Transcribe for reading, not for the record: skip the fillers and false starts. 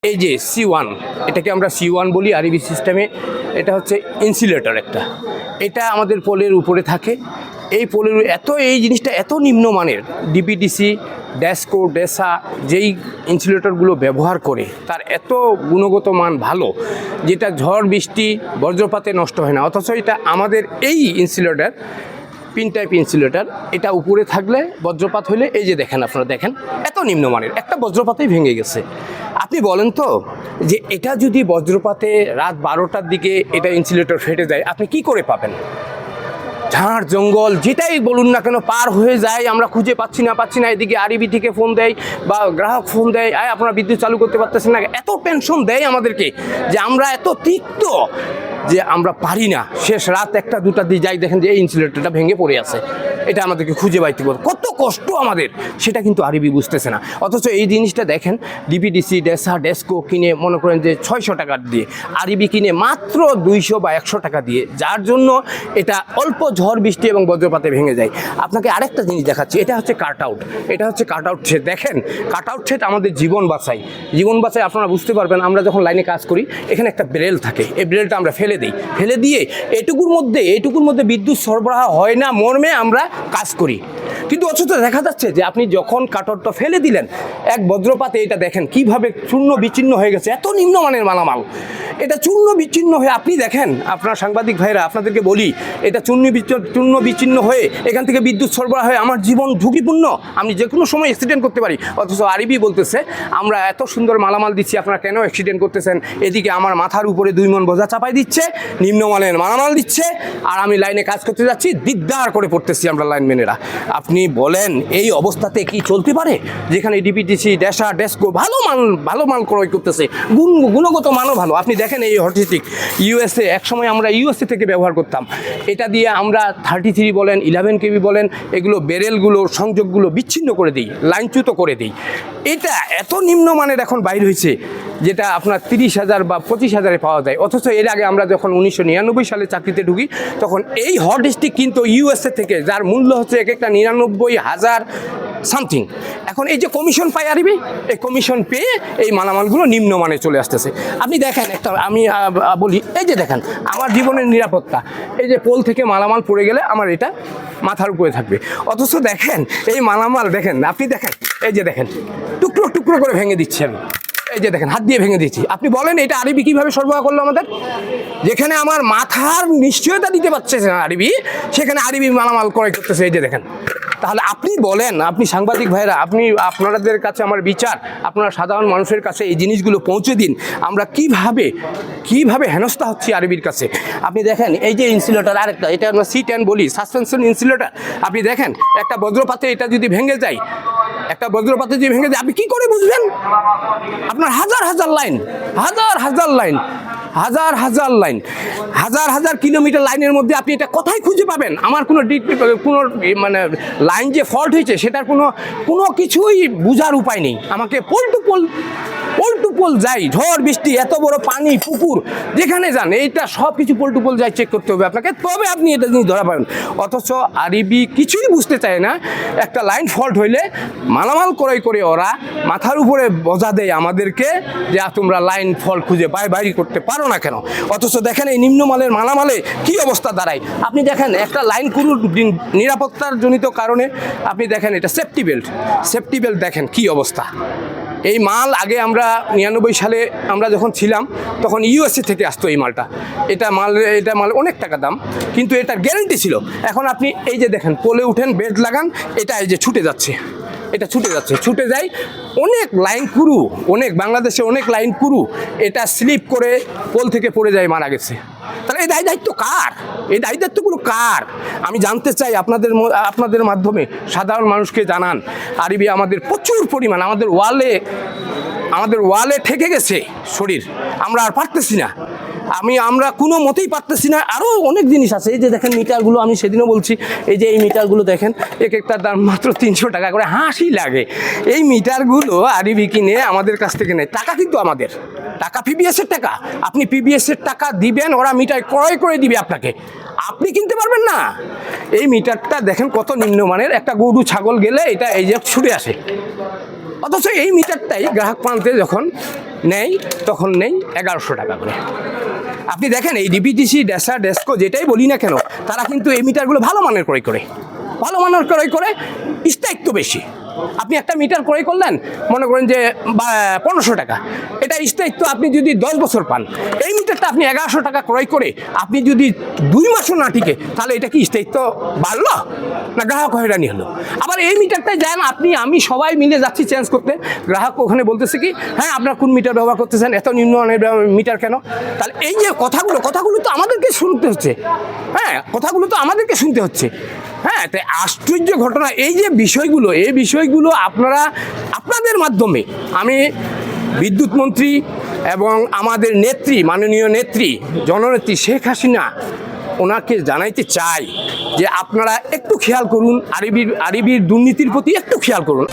এই যে C1, এটাকে আমরা C1 বলি আরবি সিস্টেমে। এটা হচ্ছে ইনসুলেটর একটা, এটা আমাদের পোলের উপরে থাকে। এই পোলের এই জিনিসটা এত নিম্নমানের, ডিপিডিসি, ড্যাসকো, ডেসা যেই ইনসুলেটরগুলো ব্যবহার করে তার এত গুণগত মান ভালো, যেটা ঝড় বৃষ্টি বজ্রপাতে নষ্ট হয় না। অথচ এটা আমাদের এই ইনসুলেটর, পিন টাইপ ইনসুলেটর, এটা উপরে থাকলে বজ্রপাত হলে এই যে দেখেন, আপনারা দেখেন এত নিম্নমানের, একটা বজ্রপাতেই ভেঙে গেছে। আপনি বলেন তো যে এটা যদি বজ্রপাতে রাত 12টার দিকে এটা ইনসুলেটর ফেটে যায়, আপনি কি করে পাবেন? ঝাড় জঙ্গল যেটাই বলুন না কেন পার হয়ে যায়, আমরা খুঁজে পাচ্ছি না। এদিকে আরবি থেকে ফোন দেয় বা গ্রাহক ফোন দেয়, আপনারা বিদ্যুৎ চালু করতে পারতেছেন না। এত টেনশন দেয় আমাদেরকে যে আমরা এত তিক্ত যে আমরা পারি না। শেষ রাত 1-2টার দিয়ে যাই, দেখেন যে এই ইনসুলেটরটা ভেঙে পড়ে আছে, এটা আমাদেরকে খুঁজে পাইতে পারে, কত কষ্ট আমাদের, সেটা কিন্তু আরবি বুঝতেছে না। অথচ এই জিনিসটা দেখেন, ডিপিডিসি, ডেসা, ডেসকো কিনে মনে করেন যে 600 টাকা দিয়ে, আরবি কিনে মাত্র 200 বা 100 টাকা দিয়ে, যার জন্য এটা অল্প ঝড় বৃষ্টি এবং বজ্রপাতে ভেঙে যায়। আপনাকে আরেকটা জিনিস দেখাচ্ছি, এটা হচ্ছে কাট আউট। এটা হচ্ছে কাট আউট সেট। দেখেন কাট আউট সেট আমাদের জীবন বাঁচায়। আপনারা বুঝতে পারবেন, আমরা যখন লাইনে কাজ করি এখানে একটা ব্রেল থাকে, এই ব্রেলটা আমরা ফেলে দিয়ে এইটুকুর মধ্যে বিদ্যুৎ সরবরাহ হয় না মর্মে আমরা কাজ করি। কিন্তু অথচ দেখা যাচ্ছে যে আপনি যখন কাটরটা ফেলে দিলেন এক বজ্রপাতে, এটা দেখেন কিভাবে চূর্ণ বিচ্ছিন্ন হয়ে গেছে। এত নিম্নমানের মালামাল, এটা চূর্ণ বিচ্ছিন্ন হয়ে, আপনি দেখেন, আপনার সাংবাদিক ভাইরা আপনাদেরকে বলি, এটা চূর্ণ বিচ্ছিন্ন হয়ে এখান থেকে বিদ্যুৎ সরবরাহ হয়ে আমার জীবন ঝুঁকিপূর্ণ, আমি যে কোনো সময় অ্যাক্সিডেন্ট করতে পারি। অথচ আরবি বলতেছে আমরা এত সুন্দর মালামাল দিচ্ছি, আপনারা কেন অ্যাক্সিডেন্ট করতেছেন? এদিকে আমার মাথার উপরে 2 মণ বোঝা চাপাই দিচ্ছে, নিম্নমানের মালামাল দিচ্ছে, আর আমি লাইনে কাজ করতে যাচ্ছি, দিকদার করে পড়তেছি আমরা লাইনম্যানেরা। আপনি বলেন এই অবস্থাতে কি চলতে পারে? যেখানে ডিপিডিসি, ডেসা, ডেসকো ভালো মাল ক্রয় করতেছে, গুণগত মানও ভালো। আপনি দেখেন এই হটস্টিক ইউএসএ, একসময় আমরা ইউএসএ থেকে ব্যবহার করতাম, এটা দিয়ে আমরা 33 বলেন, 11 KB বলেন, এগুলো বেরেলগুলো সংযোগগুলো বিচ্ছিন্ন করে দিই, লাইনচ্যুত করে দিই। এটা এত নিম্নমানের এখন বাইর হয়েছে, যেটা আপনার 30,000 বা 25,000-এ পাওয়া যায়। অথচ এর আগে আমরা যখন 1999 সালে চাকরিতে ঢুকি, তখন এই হট স্টিক কিন্তু ইউএসএ থেকে, যার মূল্য হচ্ছে এক একটা 99,000 সামথিং। এখন এই যে কমিশন পাই আরবি, এই কমিশন পেয়ে এই মালামালগুলো নিম্নমানে চলে আসতেছে। আপনি দেখেন একটা, আমি বলি, এই যে দেখেন আমার জীবনের নিরাপত্তা, এই যে পোল থেকে মালামাল পড়ে গেলে আমার এটা মাথার উপরে থাকবে। অথচ দেখেন এই মালামাল, দেখেন আপনি দেখেন, এই যে দেখেন টুকরো করে ভেঙে দিচ্ছি আমি, এই যে দেখেন হাত দিয়ে ভেঙে দিচ্ছি। আপনি বলেন এটা আরবি কীভাবে সরবরাহ করলো আমাদের? যেখানে আমার মাথার নিশ্চয়তা দিতে পারছে না আরবি, সেখানে আরবি মালামাল ক্রয় করতেছে, এই যে দেখেন। তাহলে আপনি বলেন, আপনি সাংবাদিক ভাইরা, আপনাদের কাছে আমার বিচার, আপনারা সাধারণ মানুষের কাছে এই জিনিসগুলো পৌঁছে দিন, আমরা কিভাবে হেনস্থা হচ্ছি আরবির কাছে। আপনি দেখেন এই যে ইনসুলেটর, আরেকটা, এটা আমরা C10 বলি, সাসপেনশন ইনসুলেটর। আপনি দেখেন একটা বজ্রপাতে এটা যদি ভেঙে যায়, আপনি কি করে বুঝবেন? আপনার হাজার কিলোমিটার লাইনের মধ্যে আপনি এটা কোথায় খুঁজে পাবেন? আমার কোনো মানে লাইন যে ফল্ট হয়েছে সেটার কোনো কিছুই বোঝার উপায় নেই। আমাকে পোল টু পোল যাই, ঝড় বৃষ্টি, এত বড় পানি, পুকুর, যেখানে যান এইটা সব কিছু পোল টু পোল যাই চেক করতে হবে আপনাকে, তবে আপনি এটা জিনিস ধরা পাবেন। অথচ আরবি কিছুই বুঝতে চায় না। একটা লাইন ফল্ট হইলে মালামাল ক্রয় করে ওরা মাথার উপরে বোঝা দেয় আমাদেরকে যে তোমরা লাইন ফল্ট খুঁজে বাইরে করতে পারো না কেন? অথচ দেখেন এই নিম্নমানের মালামালে কি অবস্থা দাঁড়ায়। আপনি দেখেন একটা লাইন ক্রুর নিরাপত্তার জনিত কারণে, আপনি দেখেন এটা সেফটি বেল্ট দেখেন কি অবস্থা। এই মাল আগে আমরা 99 সালে আমরা যখন ছিলাম, তখন ইউএসএ থেকে আসতো এই মালটা। এটা মাল অনেক টাকা দাম, কিন্তু এটার গ্যারেন্টি ছিল। এখন আপনি এই যে দেখেন, পোলে উঠেন, বেল্ট লাগান, এটা এই যে ছুটে যায় অনেক লাইন ক্রু, বাংলাদেশে অনেক লাইন ক্রু এটা স্লিপ করে পোল থেকে পড়ে যায়, মারা গেছে। তাহলে এই দায়িত্ব কার? এই দায়িত্বগুলো কার? আমি জানতে চাই, আপনাদের মাধ্যমে সাধারণ মানুষকে জানান। আরবি আমাদের প্রচুর পরিমাণ, আমাদের ওয়ালে ঠেকে গেছে শরীর, আমরা আর পারতেছি না, আমরা কোনো মতেই পারতেছি না। আরও অনেক জিনিস আছে, এই যে দেখেন মিটারগুলো, আমি সেদিনও বলছি, এই যে এই মিটারগুলো দেখেন, এক একটার দাম মাত্র 300 টাকা করে, হাসি লাগে। এই মিটারগুলো আরবি কিনে আমাদের কাছ থেকে নেয়, টাকা কিন্তু আমাদের টাকা, পিবিএসের টাকা। আপনি পিবিএসের টাকা দিবেন, ওরা মিটার ক্রয় করে দিবে আপনাকে, আপনি কিনতে পারবেন না। এই মিটারটা দেখেন কত নিম্নমানের, একটা গরু ছাগল গেলে এটা এই যে ছুটে আসে। অথচ এই মিটারটাই গ্রাহক প্রান্তে যখন নেই তখন নেই 1100 টাকা করে। আপনি দেখেন এই ডিপিটিসি, ডেসা, ডেস্কো যেটাই বলি না কেন, তারা কিন্তু এই মিটারগুলো ভালো মানের ক্রয় করে, ভালো মানের ক্রয় করে, স্থায়িত্ব বেশি। আপনি একটা মিটার ক্রয় করলেন, মনে করেন যে 1500 টাকা, এটা স্থায়িত্ব আপনি যদি 10 বছর পান। এই মিটারটা আপনি 1100 টাকা ক্রয় করে আপনি যদি 2 মাসও না টিকে, তাহলে এটা কি স্থায়িত্ব বাড়লো না গ্রাহক হয়রানি হলো? আবার এই মিটারটাই যান আপনি আমি সবাই মিলে যাচ্ছি চেঞ্জ করতে, গ্রাহক ওখানে বলতেছে কি, হ্যাঁ আপনার কোন মিটার ব্যবহার করতেছেন, এত নিম্নমানের মিটার কেন? তাহলে এই যে কথাগুলো তো আমাদেরকে শুনতে হচ্ছে, হ্যাঁ কথাগুলো তো আমাদেরকে শুনতে হচ্ছে। হ্যাঁ, তাই আশ্চর্য ঘটনা এই যে বিষয়গুলো, এই বিষয়গুলো আপনাদের মাধ্যমে আমি বিদ্যুৎ মন্ত্রী এবং আমাদের নেত্রী, মাননীয় নেত্রী, জননেত্রী শেখ হাসিনা, ওনাকে জানাইতে চাই যে আপনারা একটু খেয়াল করুন, আরবির দুর্নীতির প্রতি একটু খেয়াল করুন।